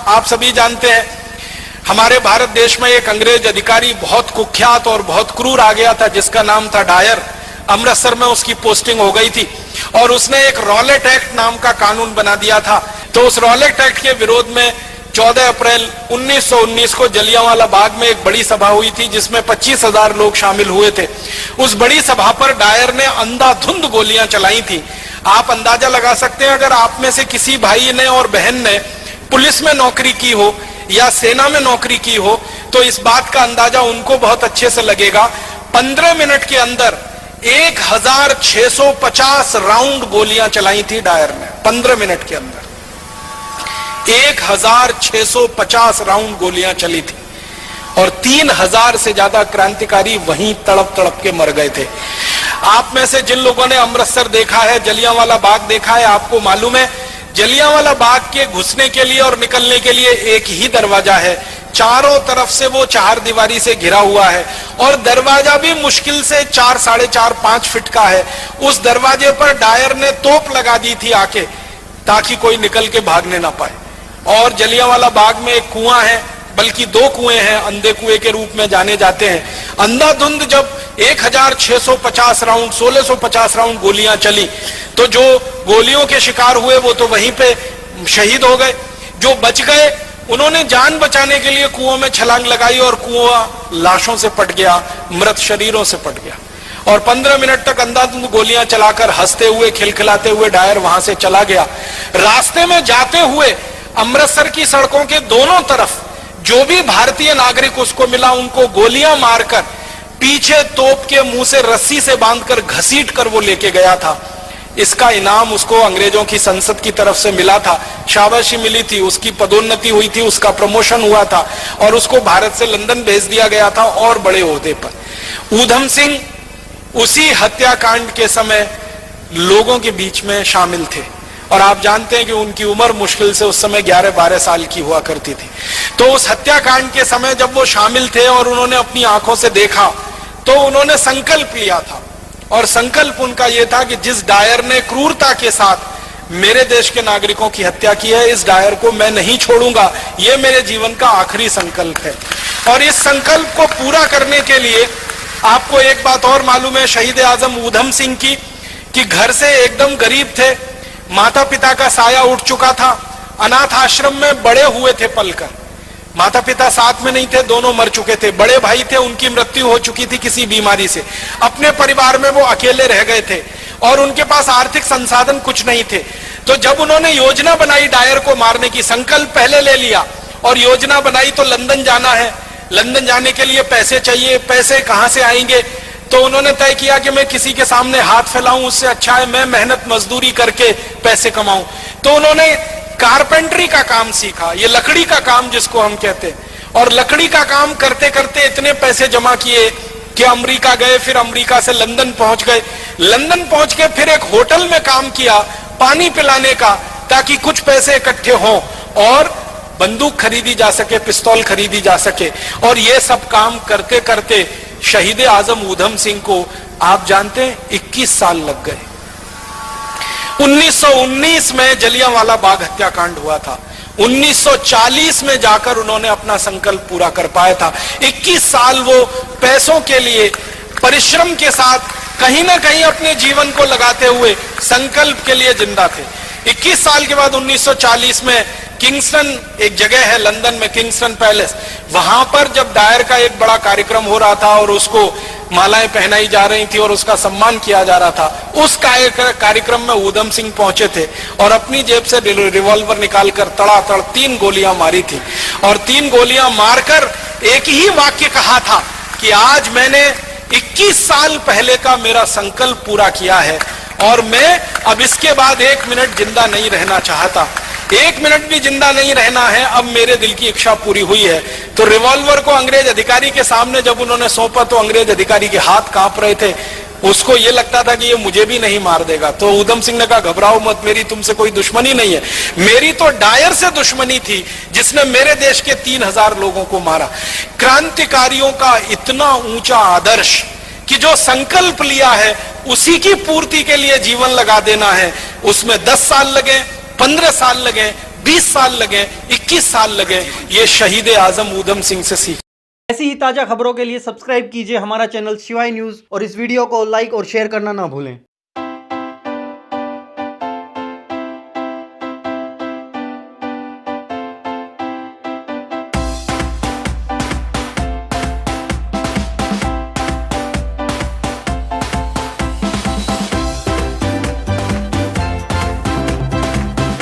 आप सभी जानते हैं हमारे भारत देश में एक अंग्रेज अधिकारी बहुत कुख्यात और बहुत क्रूर आ गया था जिसका नाम था डायर। अमृतसर में उसकी पोस्टिंग हो गई थी और उसने एक रॉलेट एक्ट नाम का कानून बना दिया था। तो उस रॉलेट एक्ट के विरोध में 14 अप्रैल 1919 को जलियांवाला बाग में एक बड़ी सभा हुई थी जिसमें 25,000 लोग शामिल हुए थे। उस बड़ी सभा पर डायर ने अंधाधुंध गोलियां चलाई थी। आप अंदाजा लगा सकते हैं अगर आप में से किसी भाई ने और बहन ने पुलिस में नौकरी की हो या सेना में नौकरी की हो तो इस बात का अंदाजा उनको बहुत अच्छे से लगेगा। 15 मिनट के अंदर 1650 राउंड गोलियां चलाई थी डायर ने। 15 मिनट के अंदर 1650 राउंड गोलियां चली थी और 3000 से ज्यादा क्रांतिकारी वहीं तड़प तड़प के मर गए थे। आप में से जिन लोगों ने अमृतसर देखा है, जलियांवाला बाग देखा है, आपको मालूम है जलियांवाला बाग के घुसने के लिए और निकलने के लिए एक ही दरवाजा है। चारों तरफ से वो चार दीवारी से घिरा हुआ है और दरवाजा भी मुश्किल से 4, 4.5, 5 फीट का है। उस दरवाजे पर डायर ने तोप लगा दी थी आके ताकि कोई निकल के भागने ना पाए। और जलियांवाला बाग में एक कुआं है, बल्कि 2 कुएं हैं, अंधे कुएं के रूप में जाने जाते हैं। अंधाधुंध जब 1650 राउंड 1650 राउंड गोलियां चली तो जो गोलियों के शिकार हुए वो तो वहीं पे शहीद हो गए। जो बच गए उन्होंने जान बचाने के लिए कुओं में छलांग लगाई और कुआं लाशों से पट गया, मृत शरीरों से पट गया। और 15 मिनट तक अंधाधुंध गोलियां चलाकर हंसते हुए खिलखिलाते हुए डायर वहां से चला गया। रास्ते में जाते हुए अमृतसर की सड़कों के दोनों तरफ जो भी भारतीय नागरिक उसको मिला उनको गोलियां मारकर पीछे तोप के मुंह से रस्सी से बांधकर घसीट कर वो लेके गया था। इसका इनाम उसको अंग्रेजों की संसद की तरफ से मिला था, शाबाशी मिली थी, उसकी पदोन्नति हुई थी, उसका प्रमोशन हुआ था और उसको भारत से लंदन भेज दिया गया था और बड़े ओहदे पर। ऊधम सिंह उसी हत्याकांड के समय लोगों के बीच में शामिल थे और आप जानते हैं कि उनकी उम्र मुश्किल से उस समय 11-12 साल की हुआ करती थी। तो उस हत्याकांड के समय जब वो शामिल थे और उन्होंने अपनी आंखों से देखा तो उन्होंने संकल्प लिया था और संकल्प उनका यह था कि जिस डायर ने क्रूरता के साथ मेरे देश के नागरिकों की हत्या की है, इस डायर को मैं नहीं छोड़ूंगा, यह मेरे जीवन का आखिरी संकल्प है। और इस संकल्प को पूरा करने के लिए आपको एक बात और मालूम है शहीद आजम ऊधम सिंह की, कि घर से एकदम गरीब थे, माता पिता का साया उठ चुका था, अनाथ आश्रम में बड़े हुए थे पलकर। माता पिता साथ में नहीं थे, दोनों मर चुके थे। बड़े भाई थे, उनकी मृत्यु हो चुकी थी किसी बीमारी से। अपने परिवार में वो अकेले रह गए थे और उनके पास आर्थिक संसाधन कुछ नहीं थे। तो जब उन्होंने योजना बनाई डायर को मारने की, संकल्प पहले ले लिया और योजना बनाई तो लंदन जाना है, लंदन जाने के लिए पैसे चाहिए, पैसे कहां से आएंगे? तो उन्होंने तय किया कि मैं किसी के सामने हाथ फैलाऊं उससे अच्छा है मैं मेहनत मजदूरी करके पैसे कमाऊं। तो उन्होंने कारपेंटरी का काम सीखा, ये लकड़ी का काम जिसको हम कहते हैं, और लकड़ी का काम करते करते इतने पैसे जमा किए कि अमेरिका गए, फिर अमेरिका से लंदन पहुंच गए। लंदन पहुंच के फिर एक होटल में काम किया पानी पिलाने का, ताकि कुछ पैसे इकट्ठे हों और बंदूक खरीदी जा सके, पिस्तौल खरीदी जा सके। और ये सब काम करते करते शहीद आजम ऊधम सिंह को आप जानते हैं 21 साल लग गए। 1919 में जलियांवाला बाग हत्याकांड हुआ था, 1940 में जाकर उन्होंने अपना संकल्प पूरा कर पाया था। 21 साल वो पैसों के लिए परिश्रम के साथ कहीं ना कहीं अपने जीवन को लगाते हुए संकल्प के लिए जिंदा थे। 21 साल के बाद 1940 में किंगस्टन एक जगह है लंदन में, किंगस्टन पैलेस, वहां पर जब डायर का एक बड़ा कार्यक्रम हो रहा था और उसको मालाएं पहनाई जा रही थी और उसका सम्मान किया जा रहा था, उस कार्यक्रम में ऊधम सिंह पहुंचे थे और अपनी जेब से रिवॉल्वर निकालकर तड़ातड़ 3 गोलियां मारी थी और 3 गोलियां मारकर एक ही वाक्य कहा था कि आज मैंने 21 साल पहले का मेरा संकल्प पूरा किया है और मैं अब इसके बाद 1 मिनट जिंदा नहीं रहना चाहता, 1 मिनट भी जिंदा नहीं रहना है, अब मेरे दिल की इच्छा पूरी हुई है। तो रिवॉल्वर को अंग्रेज अधिकारी के सामने जब उन्होंने सौंपा तो अंग्रेज अधिकारी के हाथ कांप रहे थे, उसको ये लगता था कि ये मुझे भी नहीं मार देगा। तो ऊधम सिंह ने कहा घबराओ मत, मेरी तुमसे कोई दुश्मनी नहीं है, मेरी तो डायर से दुश्मनी थी जिसने मेरे देश के 3000 लोगों को मारा। क्रांतिकारियों का इतना ऊंचा आदर्श कि जो संकल्प लिया है उसी की पूर्ति के लिए जीवन लगा देना है, उसमें 10 साल लगे, 15 साल लगे, 20 साल लगे, 21 साल लगे, ये शहीद आजम ऊधम सिंह से सीख। ऐसी ही ताजा खबरों के लिए सब्सक्राइब कीजिए हमारा चैनल शिवाय न्यूज और इस वीडियो को लाइक और शेयर करना ना भूलें।